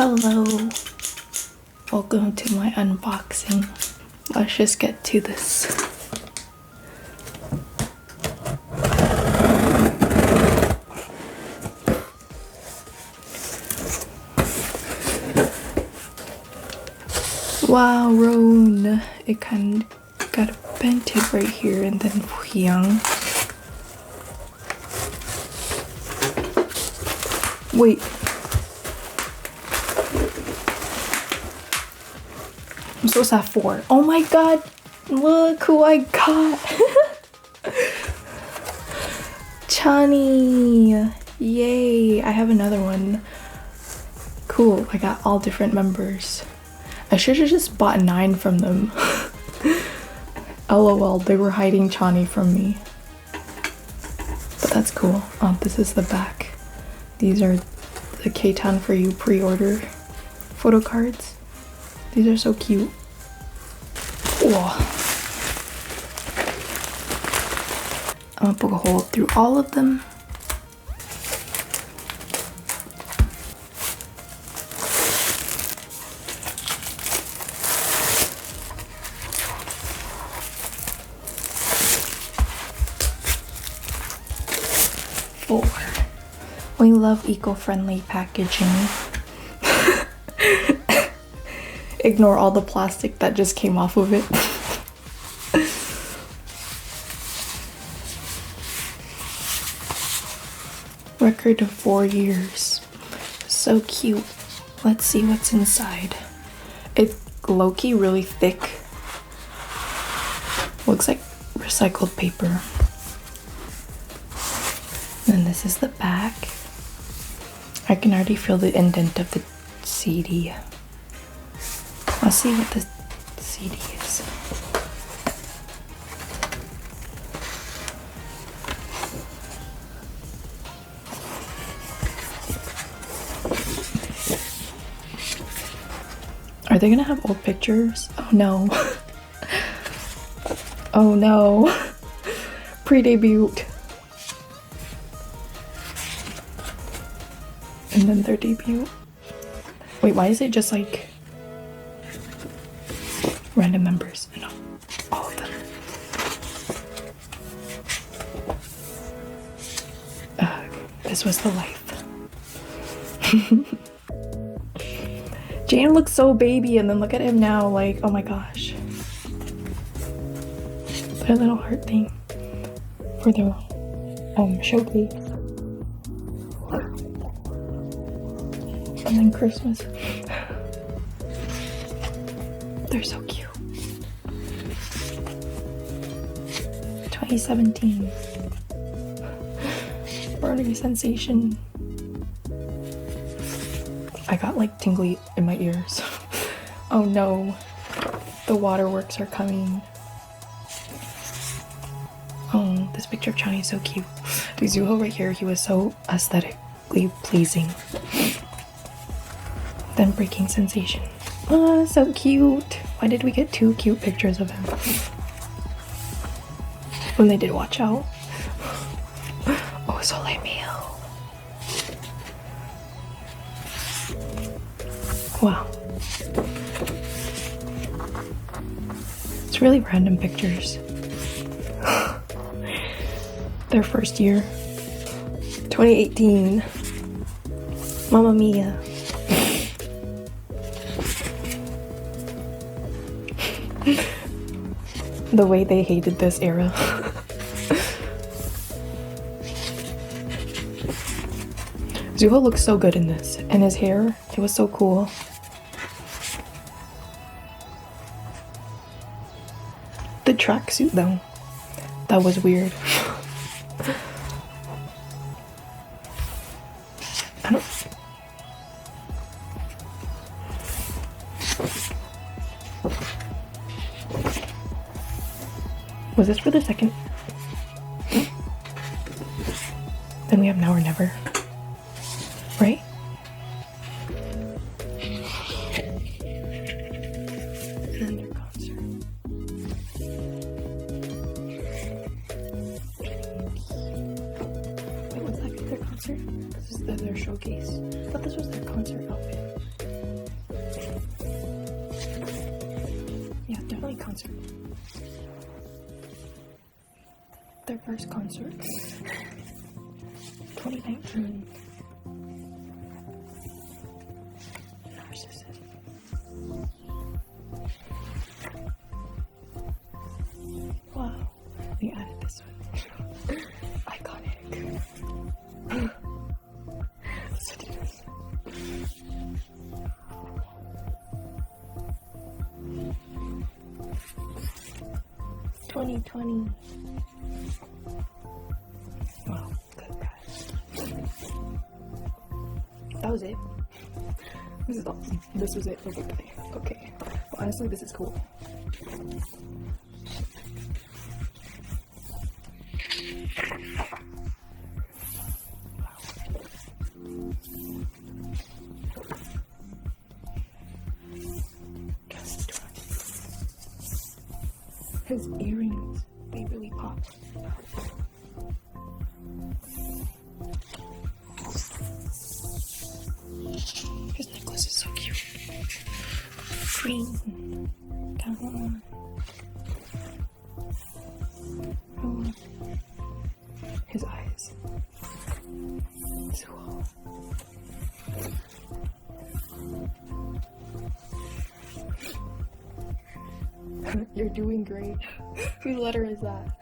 Hello, welcome to my unboxing. Let's just get to this. Wow, Roan. It kind of got bented right here and then young. Wait. I'm supposed to have 4. Oh my god! Look who I got! Chani! Yay! I have another one. Cool, I got all different members. I should have just bought 9 from them. LOL, they were hiding Chani from me. But that's cool. Oh, this is the back. These are the K-Town for You pre-order photo cards. These are so cute. Whoa. I'm gonna poke a hole through all of them. Four. We love eco-friendly packaging. Ignore all the plastic that just came off of it. Record of 4 years. So cute. Let's see what's inside. It's low-key really thick. Looks like recycled paper. And this is the back. I can already feel the indent of the CD. Let's see what the CD is. Are they gonna have old pictures? Oh no. Oh no. Pre-debut. And then their debut. Wait, why is it just like random members? No, all of them. This was the life. Jane looks so baby, and then look at him now, like, oh my gosh. Put a little heart thing for the showcase. And then Christmas. They're so cute. 2017. Burning sensation. I got like tingly in my ears. Oh no. The waterworks are coming. Oh, this picture of Chani is so cute. The Zuho right here, he was so aesthetically pleasing. Then breaking sensation. Oh, so cute. Why did we get 2 cute pictures of him? When they did watch out. Oh, Soleil Mio. Wow. It's really random pictures. Their first year. 2018. Mamma mia. The way they hated this era. Zuho looks so good in this, and his hair, it was so cool. The tracksuit though, that was weird. I don't... Was this for the second? Then we have Now or Never. Right? And then their concert. Wait, was that their concert? This is their showcase. I thought this was their concert outfit. SF9 concert. Their first concert. 2019. Narcissist. Wow. We added this one. Iconic. Let's do this. 2020. Wow, good guys. That was it. This was it. Okay. Well, honestly, this is cool. His earrings, they really pop. His necklace is so cute. Green. Come on. Oh. His eyes. So cool. You're doing great. Whose letter is that?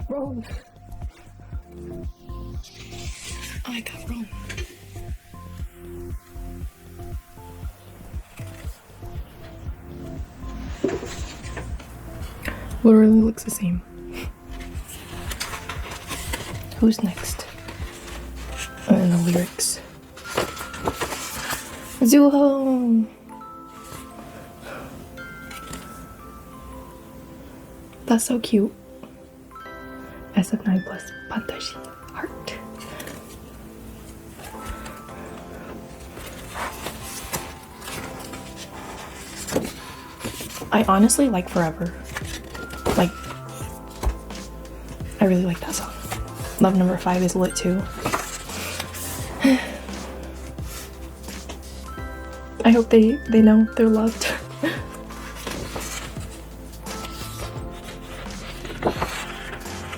Wrong. I got wrong. Literally looks the same. Who's next? And the lyrics. Zuho! That's so cute. SF9 plus Pantashi heart. I honestly like Forever. Like, I really like that song. Love Number 5 is lit too. I hope they know they're loved.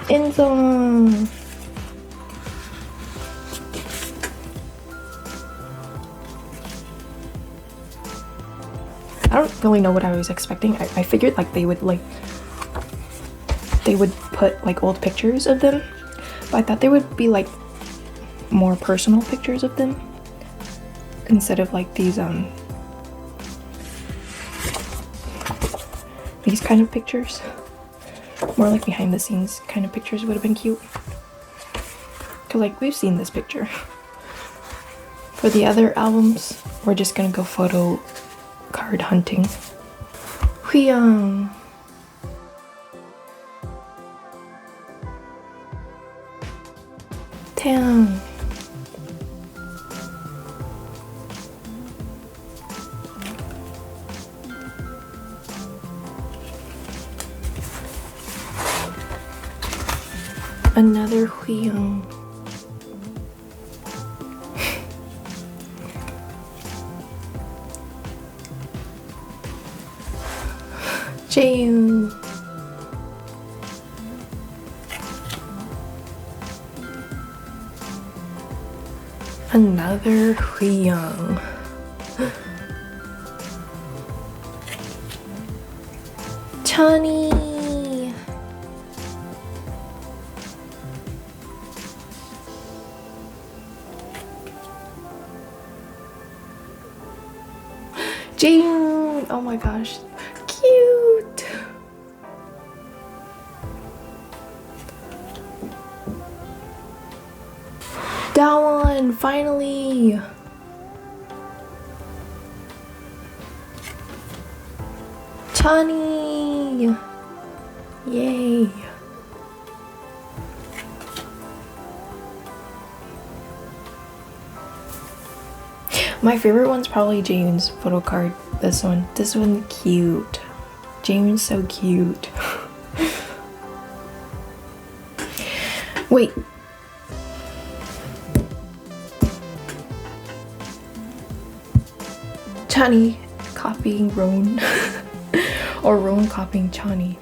Enzo. I don't really know what I was expecting. I figured like they would put like old pictures of them, but I thought there would be like more personal pictures of them instead of like these kind of pictures. More like behind the scenes kind of pictures would have been cute. Cause like we've seen this picture. For the other albums, we're just gonna go photo card hunting. Huiyang. Tang. Another Huiyang. Jaeyoon. Another Huiyang. Chani. Jaeyoon. Oh my gosh. Cute. Daewon, finally. Chani! Yay! My favorite one's probably James photo card. This one. This one cute. James so cute. Wait. Chani copying Roan. Or Roan copying Chani.